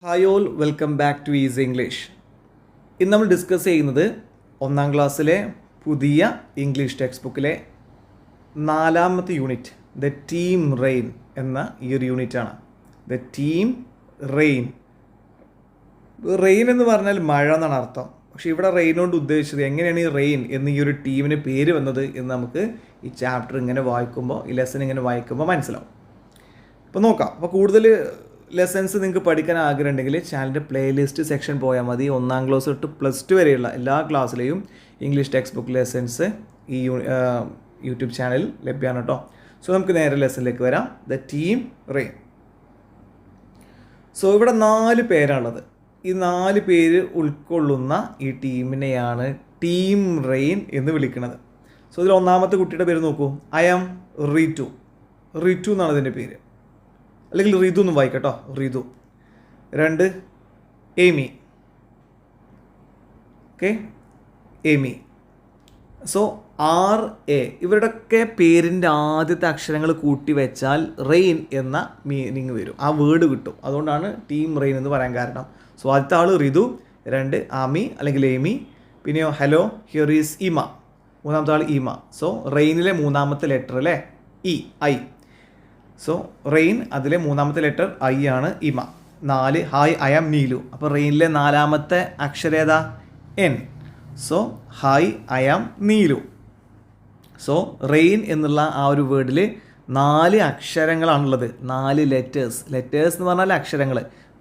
Hi all, welcome back two is English. ഇന്ന് നമ്മൾ discuss ചെയ്യുന്നത് 1ാം ക്ലാസ്സിലെ പുതിയ ഇംഗ്ലീഷ് ടെക്സ്റ്റ് ബുക്കിലെ 4ാമത്തെ യൂണിറ്റ് ദ ടീം റെയിൻ എന്ന ഈ ഒരു യൂണിറ്റാണ്. The team rain. റെയിൻ എന്ന് പറഞ്ഞാൽ മഴ എന്നാണ് അർത്ഥം. പക്ഷേ ഇവിടെ റെയിൻ കൊണ്ട് ഉദ്ദേശിച്ചത് എങ്ങനെയാണ് ഈ റെയിൻ എന്ന് ഈ ഒരു ടീമിന് പേര് വന്നത് എന്ന് നമുക്ക് ഈ ചാപ്റ്റർ ഇങ്ങനെ വായിക്കുമ്പോൾ, ഈ ലെസൺ ഇങ്ങനെ വായിക്കുമ്പോൾ മനസ്സിലാവും. അപ്പോൾ നോക്കാം. അപ്പോൾ കൂടുതൽ ലെസൺസ് നിങ്ങൾക്ക് പഠിക്കാൻ ആഗ്രഹമുണ്ടെങ്കിൽ ചാനലിൻ്റെ പ്ലേലിസ്റ്റ് സെക്ഷൻ പോയാൽ മതി. 1ാം ക്ലാസ് തൊട്ട് +2 വരെയുള്ള എല്ലാ ക്ലാസ്സിലെയും ഇംഗ്ലീഷ് ടെക്സ്റ്റ് ബുക്ക് ലെസൺസ് ഈ യൂട്യൂബ് ചാനലിൽ ലഭ്യമാണ് കേട്ടോ. സോ നമുക്ക് നേരെ ലെസണിലേക്ക് വരാം. The team rain. സോ ഇവിടെ 4 പേരാണുള്ളത്. ഈ 4 പേര് ഉൾക്കൊള്ളുന്ന ഈ ടീമിനെയാണ് ടീം റെയിൻ എന്ന് വിളിക്കുന്നത്. സോ ഇതിൽ 1ാമത്തെ കുട്ടിയുടെ പേര് നോക്കൂ. I am Ritu. റിതു എന്നാണ് ഇതിൻ്റെ പേര്, അല്ലെങ്കിൽ റിതു എന്നും വായിക്കട്ടോ, Ritu. 2 Amy. Okay, Amy. So RA ഇവരുടെയൊക്കെ പേരിൻ്റെ ആദ്യത്തെ അക്ഷരങ്ങൾ കൂട്ടി വെച്ചാൽ റെയിൻ എന്ന മീനിങ് വരും, ആ വേർഡ് കിട്ടും. അതുകൊണ്ടാണ് ടീം റെയിൻ എന്ന് പറയാൻ കാരണം. സോ ആദ്യത്തെ ആൾ റിതു, 2 ആമി അല്ലെങ്കിൽ ഏമി, പിന്നെയോ ഹലോ ഹിയർ ഈസ് ഇമ, 3ാമത്തെ ആൾ ഇമ. സോ റെയിനിലെ 3ാമത്തെ ലെറ്റർ അല്ലേ, ഐ. സോ റെയിൻ അതിലെ 3ാമത്തെ ലെറ്റർ ഐ ആണ്, Ima. 4 hi I am Neelu. അപ്പോൾ റെയിനിലെ 4ാമത്തെ അക്ഷരം ഏതാ, N. So hi I am Neelu. So rain എന്നുള്ള ആ ഒരു വേർഡിൽ 4 അക്ഷരങ്ങളാണുള്ളത്, 4 ലെറ്റേഴ്സ്. ലെറ്റേഴ്സ് എന്ന് പറഞ്ഞാൽ അക്ഷരങ്ങൾ.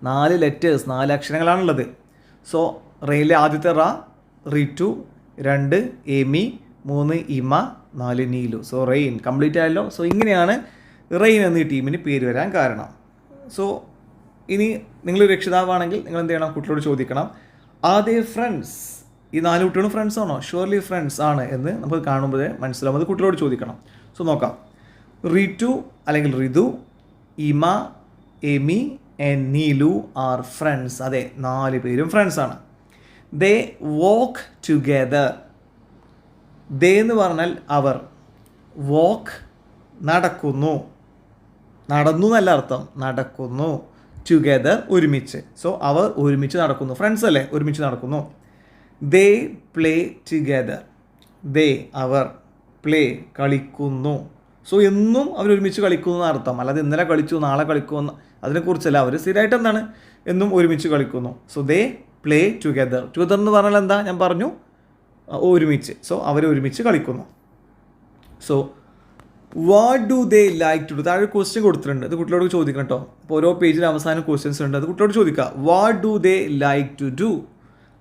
4 ലെറ്റേഴ്സ്, 4 അക്ഷരങ്ങളാണുള്ളത്. സോ റെയിനിലെ ആദ്യത്തെ Ritu, 2 ഏമി, 3 ഇമ, 4 Neelu. So rain complete ആയല്ലോ. സോ ഇങ്ങനെയാണ് റെയിൻ എന്ന ഈ ടീമിന് പേര് വരാൻ കാരണം. സോ ഇനി നിങ്ങൾ രക്ഷിതാവാണെങ്കിൽ നിങ്ങൾ എന്ത് ചെയ്യണം, കുട്ടികളോട് ചോദിക്കണം, ആർ ദേ ഫ്രണ്ട്സ്? ഈ 4 കുട്ടികളും ഫ്രണ്ട്സ് ആണോ? ഷുവർലി ഫ്രണ്ട്സ് ആണ് എന്ന് നമുക്ക് കാണുമ്പോഴേ മനസ്സിലാവും. അത് കുട്ടികളോട് ചോദിക്കണം. സോ നോക്കാം. റിതു അല്ലെങ്കിൽ Ritu, Ima, Amy and Neelu are friends. അതെ, 4 പേരും ഫ്രണ്ട്സാണ്. ദേ വോക്ക് ടുഗെദർ. ദേ എന്ന് പറഞ്ഞാൽ അവർ, വോക്ക് നടക്കുന്നു, നടന്നു എന്നല്ല അർത്ഥം, നടക്കുന്നു. ടുഗെദർ ഒരുമിച്ച്. സോ അവർ ഒരുമിച്ച് നടക്കുന്നു, ഫ്രണ്ട്സ് അല്ലേ, ഒരുമിച്ച് നടക്കുന്നു. They play together. ദേ അവർ, പ്ലേ കളിക്കുന്നു. സോ എന്നും അവർ ഒരുമിച്ച് കളിക്കുന്നു എന്ന് അർത്ഥം. അല്ലാതെ ഇന്നലെ കളിച്ചു നാളെ കളിക്കുമെന്ന് അതിനെക്കുറിച്ചല്ല. അവർ സ്ഥിരമായിട്ട് എന്താണ്, എന്നും ഒരുമിച്ച് കളിക്കുന്നു. So they play together. Together എന്ന് പറഞ്ഞാൽ എന്താ, ഞാൻ പറഞ്ഞു, ഒരുമിച്ച്. സോ അവർ ഒരുമിച്ച് കളിക്കുന്നു. So what do they like to do? താഴെ ക്വസ്റ്റ്യൻ കൊടുത്തിട്ടുണ്ട്, അത് കുട്ടികളോട് ചോദിക്കണം കേട്ടോ. അപ്പോൾ ഓരോ പേജിൽ അവസാനം ക്വസ്റ്റ്യൻസ് ഉണ്ട്, അത് കുട്ടികളോട് ചോദിക്കുക. What do they like to do?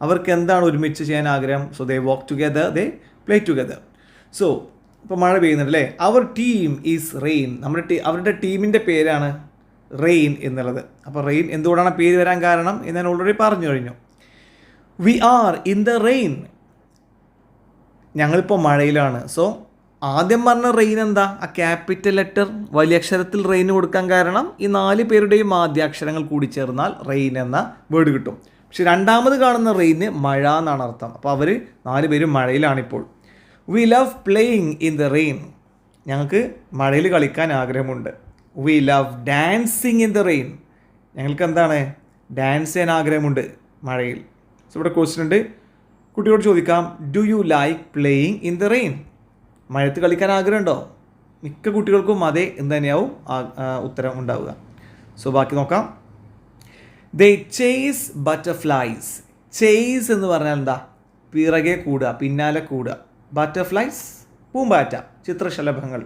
അവർക്ക് എന്താണ് ഒരുമിച്ച് ചെയ്യാൻ ആഗ്രഹം? So they walk together, they play together. So ഇപ്പോൾ മഴ പെയ്യുന്നുണ്ട് അല്ലേ. അവർ ടീം ഈസ് റെയിൻ. അവരുടെ ടീമിൻ്റെ പേരാണ് റെയിൻ എന്നുള്ളത്. അപ്പോൾ റെയിൻ എന്തുകൊണ്ടാണ് പേര് വരാൻ കാരണം എന്ന് ഞാൻ ഓൾറെഡി പറഞ്ഞു കഴിഞ്ഞു. We are in the rain. ഞങ്ങളിപ്പോൾ മഴയിലാണ്. സോ ആദ്യം പറഞ്ഞ റെയിൻ എന്താ, ആ ക്യാപിറ്റൽ ലെറ്റർ വലിയ അക്ഷരത്തിൽ റെയിൻ കൊടുക്കാൻ കാരണം ഈ 4 പേരുടെയും ആദ്യാക്ഷരങ്ങൾ കൂടി ചേർന്നാൽ റെയിൻ എന്ന വേർഡ് കിട്ടും. പക്ഷെ രണ്ടാമത് കാണുന്ന റെയിന് മഴ എന്നാണ് അർത്ഥം. അപ്പോൾ അവർ 4 പേരും മഴയിലാണിപ്പോൾ. We love playing in the rain. ഞങ്ങൾക്ക് മഴയിൽ കളിക്കാൻ ആഗ്രഹമുണ്ട്. We love dancing in the rain. ഞങ്ങൾക്ക് എന്താണ്, ഡാൻസ് ചെയ്യാൻ ആഗ്രഹമുണ്ട് മഴയിൽ. സോ ഇവിടെ ക്വസ്റ്റ്യൻ ഉണ്ട്, കുട്ടിയോട് ചോദിക്കാം, do you like playing in the rain? മഴയത്ത് കളിക്കാൻ ആഗ്രഹമുണ്ടോ? മിക്ക കുട്ടികൾക്കും അതെ എന്ന് തന്നെയാവും ഉത്തരം ഉണ്ടാവുക. സോ ബാക്കി നോക്കാം. ദേ ചേസ് ബട്ടർഫ്ലൈസ്. ചേസ് എന്ന് പറഞ്ഞാൽ എന്താ, പിറകെ കൂടുക, പിന്നാലെ കൂടുക. ബട്ടർഫ്ലൈസ് പൂമ്പാറ്റ, ചിത്രശലഭങ്ങൾ.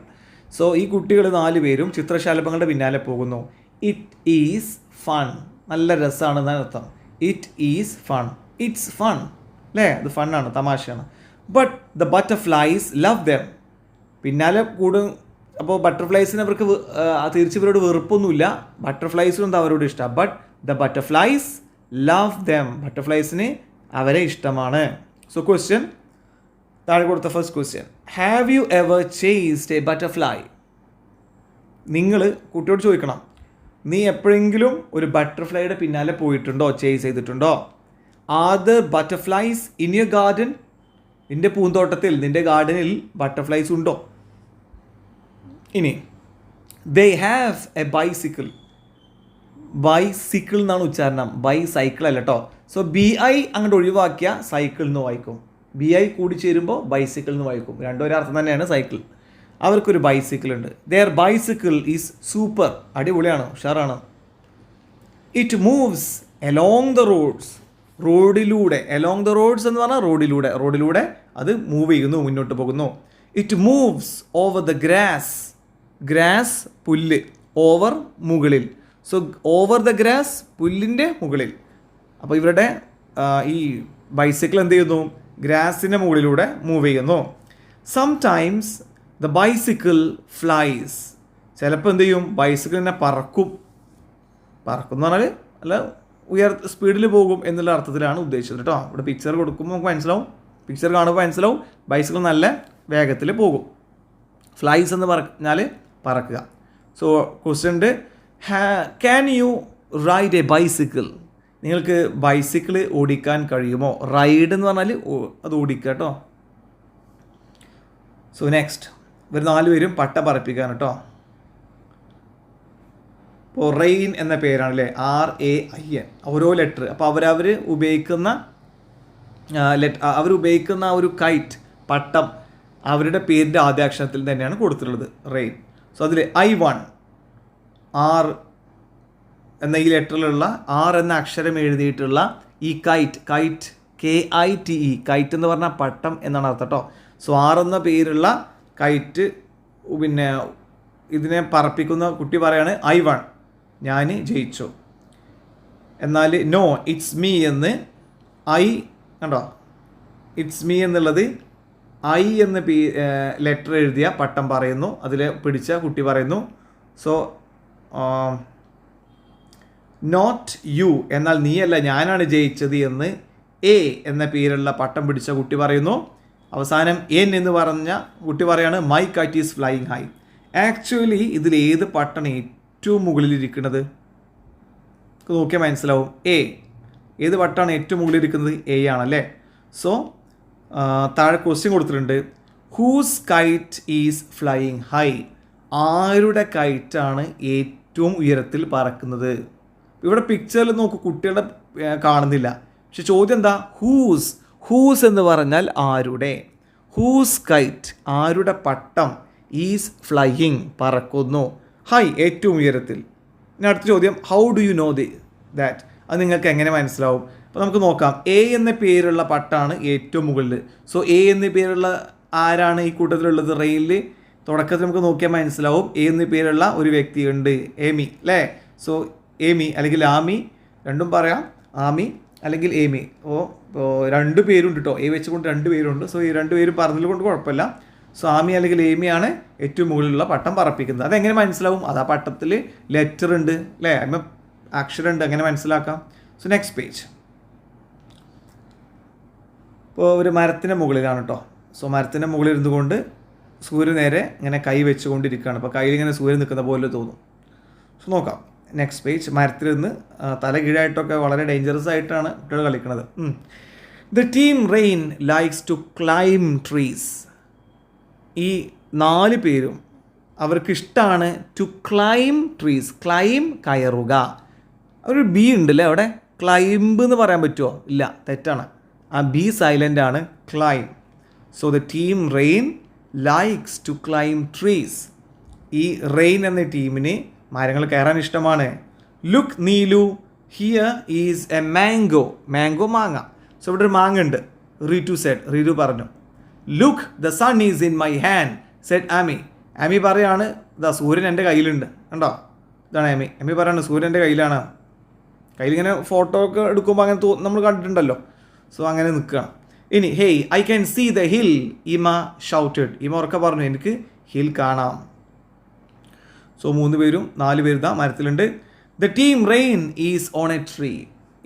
സോ ഈ കുട്ടികൾ 4 പേരും ചിത്രശലഭങ്ങളുടെ പിന്നാലെ പോകുന്നു. It is fun. നല്ല രസമാണെന്നാണ് അർത്ഥം. It is fun. It's fun അല്ലേ, അത് ഫണ്ണാണ്, തമാശയാണ്. But the butterflies love them. പിന്നാലെ കൂടും. അപ്പോൾ ബട്ടർഫ്ലൈസിന് അവർക്ക് തിരിച്ച് ഇവരോട് വെറുപ്പൊന്നുമില്ല. ബട്ടർഫ്ലൈസിനും എന്താ അവരോട് ഇഷ്ടം. But the butterflies love them. ബട്ടർഫ്ലൈസിന് അവരെ ഇഷ്ടമാണ്. സോ ക്വസ്റ്റ്യൻ താഴെ കൊടുത്ത first question, have you ever chased a butterfly? നിങ്ങൾ കുട്ടിയോട് ചോദിക്കണം, നീ എപ്പോഴെങ്കിലും ഒരു ബട്ടർഫ്ലൈയുടെ പിന്നാലെ പോയിട്ടുണ്ടോ, ചേസ് ചെയ്തിട്ടുണ്ടോ? Are there butterflies in your garden? നിൻ്റെ പൂന്തോട്ടത്തിൽ, നിൻ്റെ ഗാർഡനിൽ ബട്ടർഫ്ലൈസ് ഉണ്ടോ? ഇനി they have A bicycle. Bicycle എന്നാണ് ഉച്ചാരണം, ബൈസൈക്കിൾ അല്ല കേട്ടോ. സോ BI അങ്ങോട്ട് ഒഴിവാക്കിയ സൈക്കിൾ എന്ന് വായിക്കും, BI കൂടി ചേരുമ്പോൾ ബൈസിക്കിൾ എന്ന് വായിക്കും. രണ്ടും ഒരു അർത്ഥം തന്നെയാണ് സൈക്കിൾ. അവർക്കൊരു ബൈസിക്കിൾ ഉണ്ട്. ദെയർ ബൈസിക്കിൾ ഈസ് സൂപ്പർ, അടിപൊളിയാണ്, ഉഷാറാണ്. It moves along the roads, റോഡിലൂടെ, എലോങ് ദ റോഡ്സ് എന്ന് പറഞ്ഞാൽ റോഡിലൂടെ അത് മൂവ് ചെയ്യുന്നു, മുന്നോട്ട് പോകുന്നു. It moves over the grass പുല്ല്, ഓവർ മുകളിൽ. സോ ഓവർ ദ ഗ്രാസ് പുല്ലിൻ്റെ മുകളിൽ. അപ്പോൾ ഇവരുടെ ഈ ബൈസിക്കിൾ എന്ത് ചെയ്യുന്നു? ഗ്രാസിൻ്റെ മുകളിലൂടെ മൂവ് ചെയ്യുന്നു. സംടൈംസ് ദ ബൈസിക്കിൾ ഫ്ലൈസ്, ചിലപ്പോൾ എന്ത് ചെയ്യും? ബൈസിക്കിളിനെ പറക്കും എന്ന് പറഞ്ഞാൽ അല്ല സ്പീഡിൽ പോകും എന്നുള്ള അർത്ഥത്തിലാണ് ഉദ്ദേശിച്ചത് കേട്ടോ. ഇവിടെ പിക്ചർ കൊടുക്കുമ്പോൾ നമുക്ക് മനസ്സിലാവും, പിക്ചർ കാണുമ്പോൾ മനസ്സിലാവും ബൈസിക്കിൾ നല്ല വേഗത്തിൽ പോകും. ഫ്ലൈസ് എന്ന് പറഞ്ഞാൽ പറക്കുക. സോ ക്വസ്റ്റ്യൻ ഉണ്ട്, can you ride A bicycle? നിങ്ങൾക്ക് ബൈസിക്കിൾ ഓടിക്കാൻ കഴിയുമോ? റൈഡ് എന്ന് പറഞ്ഞാൽ അത് ഓടിക്കുക കേട്ടോ. സോ നെക്സ്റ്റ്, ഇവർ 4 പേരും പട്ട പറപ്പിക്കാൻ കേട്ടോ. ഇപ്പോൾ റെയിൻ എന്ന പേരാണല്ലേ, RAIN, ഓരോ ലെറ്റർ. അപ്പോൾ അവരവർ ഉപയോഗിക്കുന്ന ഒരു കൈറ്റ്, പട്ടം, അവരുടെ പേരിൻ്റെ ആദ്യാക്ഷരത്തിൽ തന്നെയാണ് കൊടുത്തിട്ടുള്ളത്, റെയിൻ. സോ അതിൽ I1, R എന്ന ഈ ലെറ്ററിലുള്ള R എന്ന അക്ഷരം എഴുതിയിട്ടുള്ള ഈ കൈറ്റ്, KITE, കൈറ്റ് എന്ന് പറഞ്ഞാൽ പട്ടം എന്നാണ് അർത്ഥം കേട്ടോ. സോ R എന്ന പേരുള്ള കൈറ്റ്, പിന്നെ ഇതിനെ പറപ്പിക്കുന്ന കുട്ടി പറയാണ് I1, ഞാൻ ജയിച്ചു. എന്നാൽ നോ ഇറ്റ്സ് മീ എന്ന് കണ്ടോ, ഇറ്റ്സ് മീ എന്നുള്ളത് I എന്ന് ലെറ്റർ എഴുതിയ പട്ടം പറയുന്നു, അതിൽ പിടിച്ച കുട്ടി പറയുന്നു. സോ നോട്ട് യു, എന്നാൽ നീയല്ല, ഞാനാണ് ജയിച്ചത് എന്ന് A എന്ന പേരുള്ള പട്ടം പിടിച്ച കുട്ടി പറയുന്നു. അവസാനം N എന്ന് പറഞ്ഞ കുട്ടി പറയാണ് my KITE is flying high. Actually ഇതിൽ ഏത് പട്ടാണ് ഏറ്റവും മുകളിലിരിക്കുന്നത്? നോക്കിയാൽ മനസ്സിലാവും, A. ഏത് പട്ടാണ് ഏറ്റവും മുകളിലിരിക്കുന്നത്? A ആണല്ലേ. സോ താഴെ ക്വസ്റ്റ്യൻ കൊടുത്തിട്ടുണ്ട്, whose kite is flying high? ആരുടെ കൈറ്റാണ് ഏറ്റവും ഉയരത്തിൽ പറക്കുന്നത്? ഇവിടെ പിക്ചറിൽ നോക്കൂ, കുട്ടികളുടെ കാണുന്നില്ല, പക്ഷെ ചോദ്യം എന്താ? ഹൂസ് എന്ന് പറഞ്ഞാൽ ആരുടെ. ഹൂസ് കൈറ്റ്, ആരുടെ പട്ടം, ഈസ് ഫ്ലൈയിങ്, പറക്കുന്നു, ഹൈ, ഏറ്റവും ഉയരത്തിൽ. ഇനി അടുത്ത ചോദ്യം, how do you know that? അത് നിങ്ങൾക്ക് എങ്ങനെ മനസ്സിലാവും? അപ്പോൾ നമുക്ക് നോക്കാം. A എന്ന പേരുള്ള പട്ടാണ് ഏറ്റവും മുകളിൽ. സോ A എന്ന പേരുള്ള ആരാണ് ഈ കൂട്ടത്തിലുള്ളത്? റെയിനിൽ തുടക്കത്തിൽ നമുക്ക് നോക്കിയാൽ മനസ്സിലാവും A എന്ന പേരുള്ള ഒരു വ്യക്തിയുണ്ട്, ഏമി അല്ലേ. സോ ഏമി അല്ലെങ്കിൽ ആമി, രണ്ടും പറയാം, ആമി അല്ലെങ്കിൽ ഏമി. ഇപ്പോൾ 2 പേരുണ്ട് കേട്ടോ, A വെച്ചുകൊണ്ട് 2 പേരുണ്ട്. സോ ഈ 2 പേര് പറഞ്ഞതിൽ കൊണ്ട് കുഴപ്പമില്ല. സോ ആമി അല്ലെങ്കിൽ ഏമിയാണ് ഏറ്റവും മുകളിലുള്ള പട്ടം പറപ്പിക്കുന്നത്. അതെങ്ങനെ മനസ്സിലാവും? അത് ആ പട്ടത്തിൽ ലെറ്റർ ഉണ്ട് അല്ലേ, അതിന് അക്ഷരം ഉണ്ട്, അങ്ങനെ മനസ്സിലാക്കാം. So next page. ഇപ്പോൾ ഒരു മരത്തിൻ്റെ മുകളിലാണ് കേട്ടോ. സോ മരത്തിൻ്റെ മുകളിൽ ഇരുന്നുകൊണ്ട് സൂര്യൻ നേരെ ഇങ്ങനെ കൈ വെച്ചുകൊണ്ടിരിക്കുകയാണ്. അപ്പോൾ കയ്യിൽ ഇങ്ങനെ സൂര്യൻ നിൽക്കുന്ന പോലെ തോന്നും. സോ നോക്കാം നെക്സ്റ്റ് പേജ്. മരത്തിൽ നിന്ന് തല കീഴായിട്ടൊക്കെ വളരെ ഡേഞ്ചറസ് ആയിട്ടാണ് കുട്ടികൾ കളിക്കുന്നത്. The team rain likes to climb trees. ഈ 4 പേരും അവർക്ക് ഇഷ്ടമാണ് ടു ക്ലൈം ട്രീസ്. ക്ലൈം കയറുക. ഒരു ബി ഉണ്ടല്ലേ അവിടെ, ക്ലൈംബ് എന്ന് പറയാൻ പറ്റുമോ? ഇല്ല, തെറ്റാണ്. ആ ബി സൈലൻ്റ് ആണ്, climb. So the team rain likes to climb trees. ഈ റെയിൻ എന്ന ടീമിന് മരങ്ങൾ കയറാൻ ഇഷ്ടമാണ്. Look Neelu, here is a mango. Mango മാങ്ങ. സോ ഇവിടെ ഒരു മാങ്ങ ഉണ്ട്. റീറ്റു സെഡ്, റീറ്റു പറഞ്ഞു. Look the sun is in my hand said Ami. Ami പറയാണ്, ഇതാ സൂര്യൻ എൻ്റെ കയ്യിലുണ്ട്. കണ്ടോ, ഇതാണ് ആമി. ആമി പറയാണ് സൂര്യൻ എൻ്റെ കയ്യിലാണ്. കയ്യിലിങ്ങനെ ഫോട്ടോ ഒക്കെ എടുക്കുമ്പോൾ അങ്ങനെ നമ്മൾ കണ്ടിട്ടുണ്ടല്ലോ. സോ അങ്ങനെ നിൽക്കുകയാണ്. ഇനി hey I can see the hill, Ima shouted. Ima ഉറക്കെ പറഞ്ഞു, എനിക്ക് ഹിൽ കാണാം. സോ 3 പേരും 4 പേരും ഇതാ മരത്തിലുണ്ട്. The team rain is on a tree.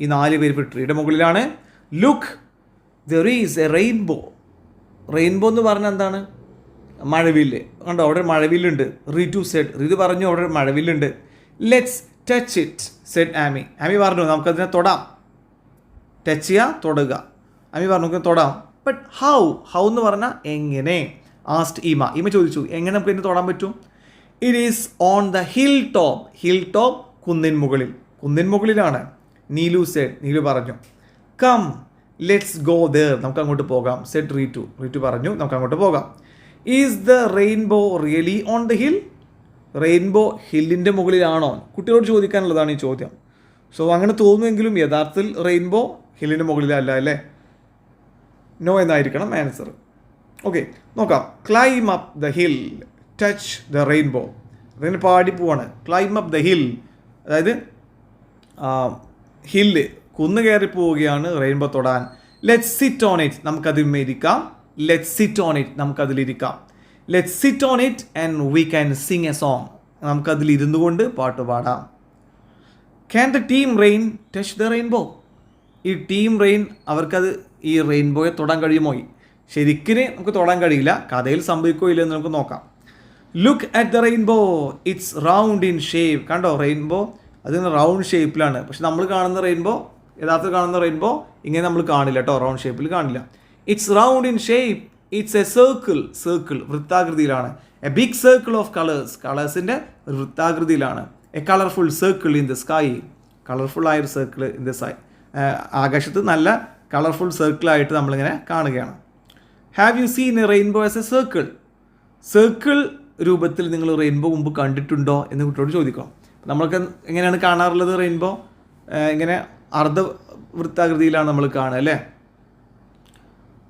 ഈ 4 പേര് ട്രീയുടെ മുകളിലാണ്. Look there is a rainbow. Rainbow എന്ന് പറഞ്ഞാൽ എന്താണ്? മഴവില്ല്. കണ്ടോ, അവിടെ മഴവില്ലുണ്ട്. റീറ്റു സെഡ്, റീതു പറഞ്ഞു അവിടെ മഴവില്ലുണ്ട്. Let's touch it said Ami. Amy പറഞ്ഞു നമുക്കതിനെ തൊടാം. ടച്ച് ചെയ്യുക, തൊടുക. ആമി പറഞ്ഞു നമുക്ക് തൊടാം. ബട്ട് ഹൗ എന്ന് പറഞ്ഞാൽ എങ്ങനെ? ആസ്റ്റ് ഈമ. ഈമ ചോദിച്ചു എങ്ങനെ നമുക്ക് ഇതിനെ തൊടാൻ പറ്റും? It is on the hill top. Hill top, കുന്നിൻ മുകളിൽ. കുന്നിൻ മുകളിലാണ്. നീലു സെഡ്, നീലു പറഞ്ഞു. കം ലെറ്റ്സ് ഗോ ദേർ, നമുക്ക് അങ്ങോട്ട് പോകാം. സെഡ് റീറ്റു, റീറ്റു പറഞ്ഞു നമുക്ക് അങ്ങോട്ട് പോകാം. Is the rainbow really on the hill, rainbow ഹില്ലിൻ്റെ മുകളിലാണോ? കുട്ടികളോട് ചോദിക്കാനുള്ളതാണ് ഈ ചോദ്യം. സോ അങ്ങനെ തോന്നുമെങ്കിലും യഥാർത്ഥത്തിൽ റെയിൻബോ ഹില്ലിൻ്റെ മുകളിലല്ല അല്ലേ? നോ എന്നായിരിക്കണം ആൻസർ. ഓക്കെ, നോക്കാം. Climb up the hill touch the rainbow, അതിന് പാടി പോവാണ്. ക്ലൈം അപ്പ് ദ ഹിൽ, അതായത് ഹില്ല്, കുന്ന് കയറി പോവുകയാണ് റെയിൻബോ തൊടാൻ. ലെറ്റ്സ് സിറ്റ് ഓൺ ഇറ്റ്, നമുക്കതിന്മേലിരിക്കാം. ലെറ്റ്സ് സിറ്റ് ഓൺ ഇറ്റ്, നമുക്കതിലിരിക്കാം. Let's sit on it and we can sing a song, നമുക്കതിലിരുന്നു കൊണ്ട് പാട്ട് പാടാം. Can the team rain touch the rainbow, ഈ ടീം റെയിൻ അവർക്കത് ഈ റെയിൻബോയെ തൊടാൻ കഴിയുമോ? ശരിക്കും നമുക്ക് തൊടാൻ കഴിയില്ല, കഥയിൽ സംഭവിക്കുകയോ ഇല്ലെന്ന് നമുക്ക് നോക്കാം. Look at the rainbow it's round in shape, കണ്ടോ റെയിൻബോ അതിന് റൗണ്ട് ഷേപ്പിലാണ്. പക്ഷെ നമ്മൾ കാണുന്ന റെയിൻബോ, യഥാർത്ഥത്തിൽ കാണുന്ന റെയിൻബോ ഇങ്ങനെ നമ്മൾ കാണില്ല കേട്ടോ, റൗണ്ട് ഷേപ്പിൽ കാണില്ല. It's round in shape, it's a circle, circle വൃത്താകൃതിയിലാണ്. A big circle of colours, കളേഴ്സിൻ്റെ ഒരു വൃത്താകൃതിയിലാണ്. A colourful circle in the sky, colourful ആയൊരു സർക്കിൾ ഇൻ ദ സ്കൈ, ആകാശത്ത് നല്ല കളർഫുൾ സർക്കിളായിട്ട് നമ്മളിങ്ങനെ കാണുകയാണ്. Have you seen a rainbow as a circle, circle രൂപത്തിൽ നിങ്ങൾ റെയിൻബോ മുമ്പ് കണ്ടിട്ടുണ്ടോ എന്ന് കുട്ടിയോട് ചോദിക്കണം. നമ്മൾക്ക് എങ്ങനെയാണ് കാണാറുള്ളത്? റെയിൻബോ ഇങ്ങനെ അർദ്ധ വൃത്താകൃതിയിലാണ് നമ്മൾ കാണുക അല്ലേ,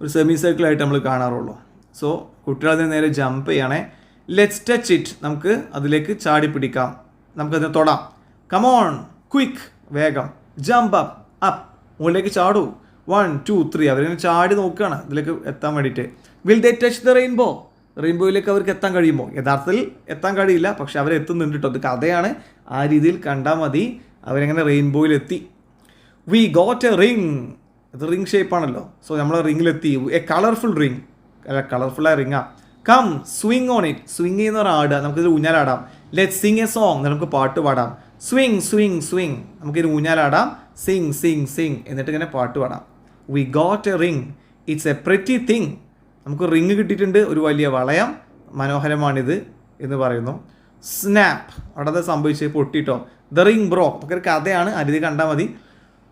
ഒരു സെമി സർക്കിളായിട്ട് നമ്മൾ കാണാറുള്ളൂ. സോ കുട്ടികൾ അതിന് നേരെ ജമ്പ് ചെയ്യണേ. ലെറ്റ്സ് ടച്ച് ഇറ്റ്, നമുക്ക് അതിലേക്ക് ചാടി പിടിക്കാം, നമുക്കതിനെ തൊടാം. കമോൺ ക്വിക്ക്, വേഗം. ജമ്പ് അപ്പ്, അപ്പ്, മുകളിലേക്ക് ചാടൂ. 1 2 3, അവരിങ്ങനെ ചാടി നോക്കുകയാണ് ഇതിലേക്ക് എത്താൻ വേണ്ടിയിട്ട്. Will they touch the rainbow, റെയിൻബോയിലേക്ക് അവർക്ക് എത്താൻ കഴിയുമോ? യഥാർത്ഥത്തിൽ എത്താൻ കഴിയില്ല, പക്ഷെ അവരെത്തുന്നുണ്ട് കേട്ടോ. അത് കഥയാണ്, ആ രീതിയിൽ കണ്ടാൽ മതി. അവരെങ്ങനെ റെയിൻബോയിലെത്തി. വി ഗോട്ട് എ റിങ്, ഇത് റിങ് ഷേപ്പാണല്ലോ. സോ നമ്മൾ റിങ്ങിലെത്തി. എ കളർഫുൾ റിങ്, അല്ല കളർഫുള്ളായ റിങ്ങാ. Come swing on it, swing ചെയ്യുന്ന ആടുക, നമുക്കിത് ഊഞ്ഞാലാടാം. ലെറ്റ് സിങ് എ സോങ്, നമുക്ക് പാട്ട് പാടാം. സ്വിങ് സ്വിങ് സ്വിങ്, നമുക്കിത് ഊഞ്ഞാലാടാം. സിങ് സിങ് സിങ്, എന്നിട്ട് ഇങ്ങനെ പാട്ട് പാടാം. V got a ring it's A pretty thing, നമുക്ക് റിങ് കിട്ടിയിട്ടുണ്ട്, ഒരു വലിയ വളയം, മനോഹരമാണിത് എന്ന് പറയുന്നു. സ്നാപ്പ്, അവിടെ സംഭവിച്ച് പൊട്ടിട്ടോ. ദ റിങ് ബ്രോക്ക്, നമുക്ക് ഒരു കഥയാണ്, അരുതി കണ്ടാൽ മതി.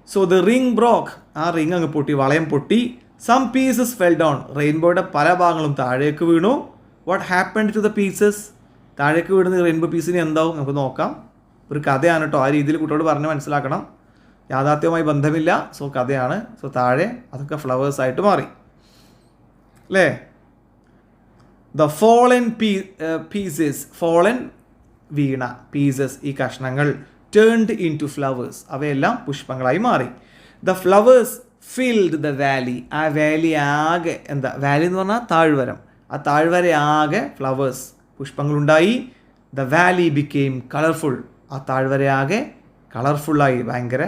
സോ ദ റിങ് ബ്രോക്ക്, ആ റിങ് അങ്ങ് പൊട്ടി, വളയം പൊട്ടി. സം പീസസ് ഫെൽ ഡൗൺ, റെയിൻബോയുടെ പല ഭാഗങ്ങളും താഴേക്ക് വീണു. What happened to the pieces, താഴേക്ക് വീടുന്ന റെയിൻബോ പീസിന് എന്താവും നമുക്ക് നോക്കാം. ഒരു കഥയാണ് കേട്ടോ, ആ രീതിയിൽ കുട്ടിയോട് പറഞ്ഞ് മനസ്സിലാക്കണം. യാഥാർത്ഥ്യവുമായി ബന്ധമില്ല, സോ കഥയാണ്. സോ താഴെ അതൊക്കെ ഫ്ലവേഴ്സ് ആയിട്ട് മാറി അല്ലേ. ദ ഫോളൻ പീസസ്, ഫോളൻ വീണ, പീസസ് ഈ കഷ്ണങ്ങൾ, ടേൺഡ് ഇൻ ടു ഫ്ലവേഴ്സ്, അവയെല്ലാം പുഷ്പങ്ങളായി മാറി. The flowers filled the valley, ആ വാലി ആകെ, എന്താ വാലി എന്ന് പറഞ്ഞാൽ താഴ്വരം, ആ താഴ്വര ആകെ ഫ്ലവേഴ്സ്, പുഷ്പങ്ങളുണ്ടായി. ദ വാലി ബിക്കെയിം കളർഫുൾ, ആ താഴ്വര ആകെ കളർഫുള്ളായി, ഭയങ്കര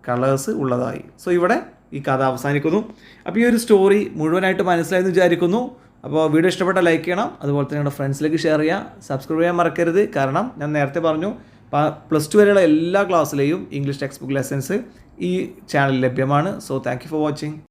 കളേഴ്സ് ഉള്ളതായി. സോ ഇവിടെ ഈ കഥ അവസാനിക്കുന്നു. അപ്പോൾ ഈ ഒരു സ്റ്റോറി മുഴുവനായിട്ട് മനസ്സിലായെന്ന് വിചാരിക്കുന്നു. അപ്പോൾ വീഡിയോ ഇഷ്ടപ്പെട്ട ലൈക്ക് ചെയ്യണം, അതുപോലെ തന്നെ നിങ്ങളുടെ ഫ്രണ്ട്സിലേക്ക് ഷെയർ ചെയ്യുക, സബ്സ്ക്രൈബ് ചെയ്യാൻ മറക്കരുത്. കാരണം ഞാൻ നേരത്തെ പറഞ്ഞു +2 വരെയുള്ള എല്ലാ ക്ലാസ്സിലെയും ഇംഗ്ലീഷ് ടെക്സ്റ്റ് ബുക്ക് ലെസൺസ് ഈ ചാനലിൽ ലഭ്യമാണ്. So thank you for watching.